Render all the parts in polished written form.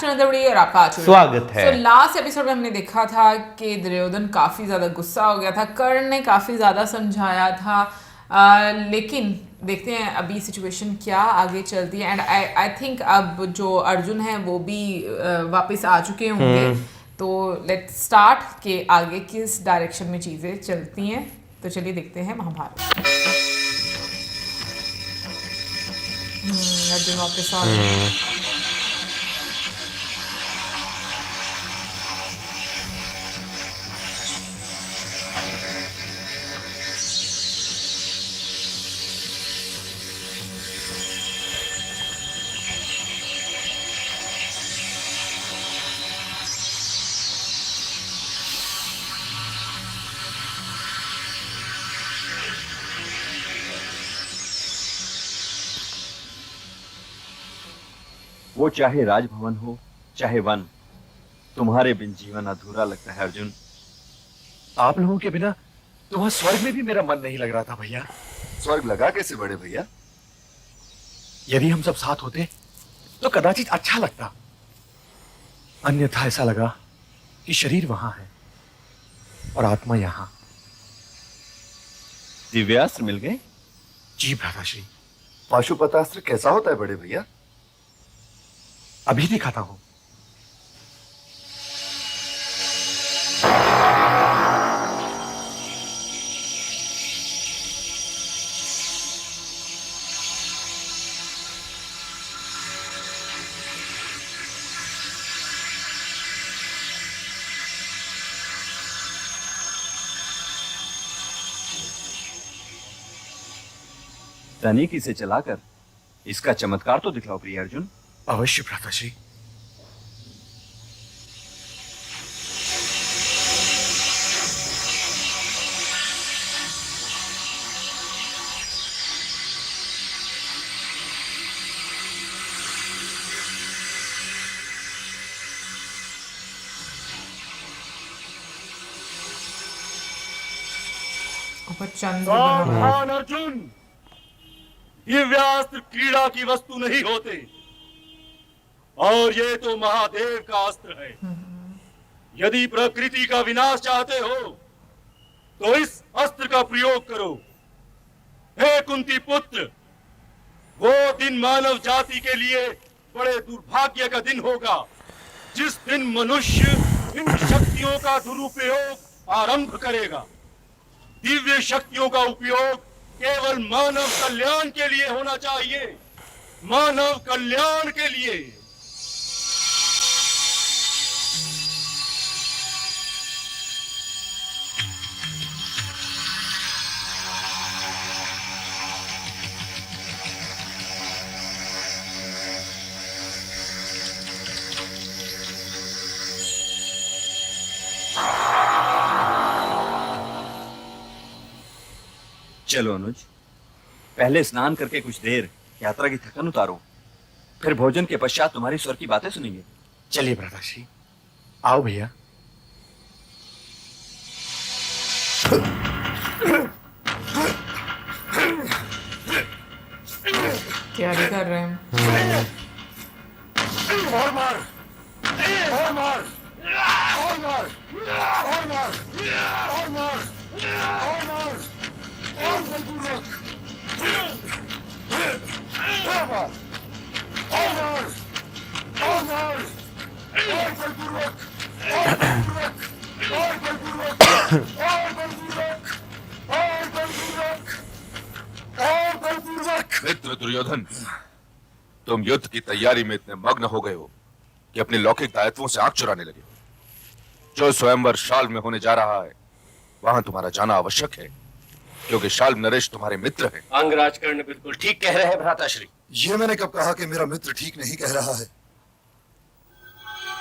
To another video और आपका आज स्वागत है। लास्ट एपिसोड में हमने देखा था कि दुर्योधन काफ़ी ज़्यादा गुस्सा हो गया था, कर्ण ने काफ़ी ज़्यादा समझाया था, लेकिन देखते हैं अभी सिचुएशन क्या आगे चलती है। एंड आई थिंक अब जो अर्जुन है वो भी वापस आ चुके होंगे। तो लेट्स स्टार्ट कि आगे किस डायरेक्शन में चीज़ें चलती हैं। तो चलिए देखते हैं महाभारत। अर्जुन वापस आ रहे हैं। वो चाहे राजभवन हो चाहे वन, तुम्हारे बिन जीवन अधूरा लगता है अर्जुन। आप लोगों के बिना तो वहां स्वर्ग में भी मेरा मन नहीं लग रहा था भैया। स्वर्ग लगा कैसे बड़े भैया? यदि हम सब साथ होते तो कदाचित अच्छा लगता, अन्यथा ऐसा लगा कि शरीर वहां है और आत्मा यहां। दिव्यास्त्र मिल गए? जी भ्राताश्री, पाशुपतास्त्र कैसा होता है बड़े भैया? अभी दिखाता हूं। तनिक इसे चलाकर इसका चमत्कार तो दिखलाओ प्रिय अर्जुन। अवश्य भ्राताश्री। चंद्र बना सावधान अर्जुन, दिव्यास्त्र क्रीड़ा की वस्तु नहीं होते और ये तो महादेव का अस्त्र है। यदि प्रकृति का विनाश चाहते हो तो इस अस्त्र का प्रयोग करो। हे कुंती पुत्र, वो दिन मानव जाति के लिए बड़े दुर्भाग्य का दिन होगा जिस दिन मनुष्य इन शक्तियों का दुरुपयोग आरंभ करेगा। दिव्य शक्तियों का उपयोग केवल मानव कल्याण के लिए होना चाहिए, मानव कल्याण के लिए। चलो अनुज, पहले स्नान करके कुछ देर यात्रा की थकन उतारो, फिर भोजन के पश्चात तुम्हारी स्वर की बातें सुनेंगे। चलिए भ्राताश्री, आओ भैया। तैयारी कर रहे हैं। और मार, और मार, और मार, और मार, और मार, और मार, और बलपूर्वक, और मार, और मार, और मार, और बलपूर्वक, और बलपूर्वक, और बलपूर्वक, और बलपूर्वक, और बलपूर्वक, और बलपूर्वक। मित्र दुर्योधन, तुम युद्ध की तैयारी में इतने मग्न हो गए हो कि अपने लौकिक दायित्वों से आंख चुराने लगे हो। जो स्वयंवर शाल में होने जा रहा है वहां तुम्हारा जाना आवश्यक है, क्योंकि शाल नरेश तुम्हारे मित्र हैं। अंगराज कर्ण बिल्कुल ठीक कह रहे हैं भ्राताश्री। ये मैंने कब कहा कि मेरा मित्र ठीक नहीं कह रहा है?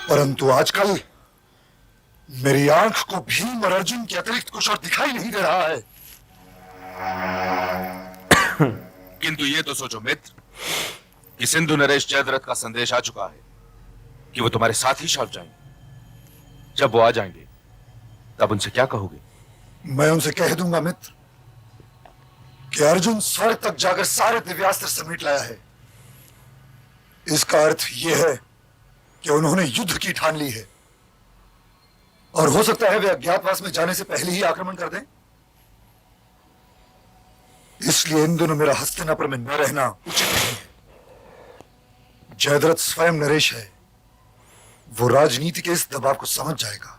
परंतु आजकल मेरी आंख को भीम और अर्जुन के अतिरिक्त कुछ और दिखाई नहीं दे रहा है। किंतु ये तो सोचो मित्र कि सिंधु नरेश जयद्रथ का संदेश आ चुका है कि वो तुम्हारे साथ ही शौच जाएंगे। जब वो आ जाएंगे तब उनसे क्या कहोगे? मैं उनसे कह दूंगा मित्र कि अर्जुन स्वर्ग तक जाकर सारे दिव्यास्त्र समेट लाया है। इसका अर्थ यह है कि उन्होंने युद्ध की ठान ली है और हो सकता है वे अज्ञातवास में जाने से पहले ही आक्रमण कर दें। इसलिए इन दोनों मेरा हस्तिनापुर में न रहना उचित नहीं है। जयद्रथ स्वयं नरेश है, वो राजनीति के इस दबाव को समझ जाएगा।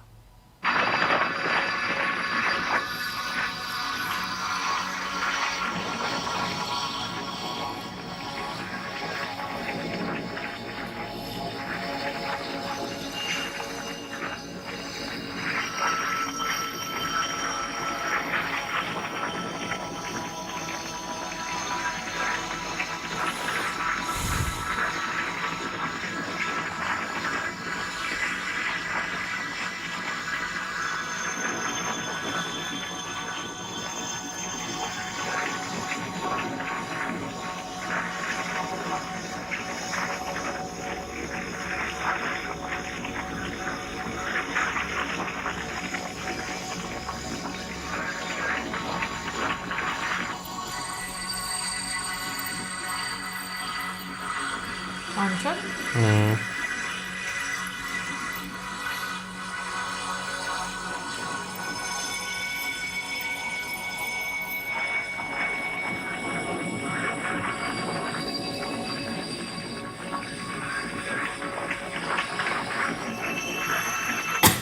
आंसर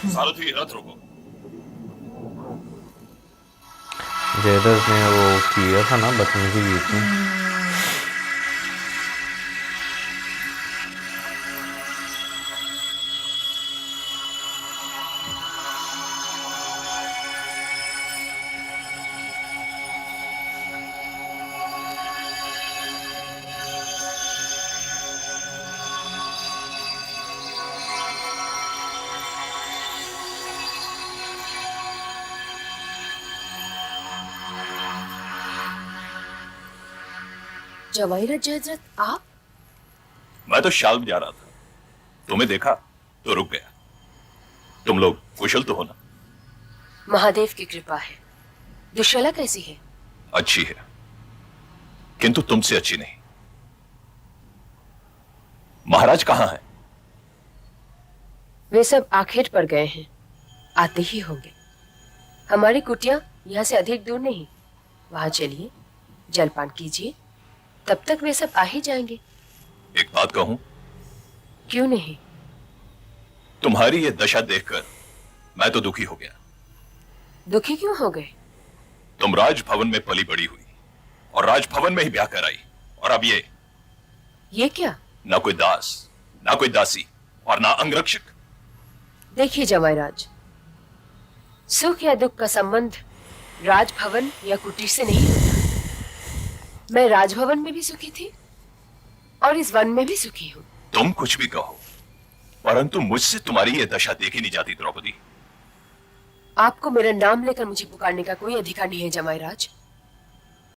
सारथी रथ रोको। जयद्रथ ने वो किया था ना बदतमीजी की थी। जवाहिरत जयद्रथ आप? मैं तो शाल्ब जा रहा था, तुम्हें देखा तो रुक गया। तुम लोग कुशल तो हो ना? महादेव की कृपा है। दुश्शला कैसी है? अच्छी है, किंतु तुमसे अच्छी नहीं। महाराज कहां हैं? वे सब आखेट पर गए हैं, आते ही होंगे। हमारी कुटिया यहाँ से अधिक दूर नहीं, वहां चलिए, जलपान कीजिए, तब तक वे सब आ ही जाएंगे। एक बात कहूं? क्यों नहीं? तुम्हारी ये दशा देखकर मैं तो दुखी हो गया। दुखी क्यों हो गए? तुम राजभवन में पली बड़ी हुई और राजभवन में ही ब्याह कराई, और अब ये क्या? ना कोई दास, ना कोई दासी और ना अंगरक्षक। देखिए जवाईराज, सुख या दुख का संबंध राजभवन या कुटीर से नहीं होता। मैं राजभवन में भी सुखी थी और इस वन में भी सुखी हूँ। तुम कुछ भी कहो, परंतु मुझसे तुम्हारी ये दशा देखी नहीं जाती द्रौपदी। आपको मेरा नाम लेकर मुझे पुकारने का कोई अधिकार नहीं है जमाईराज।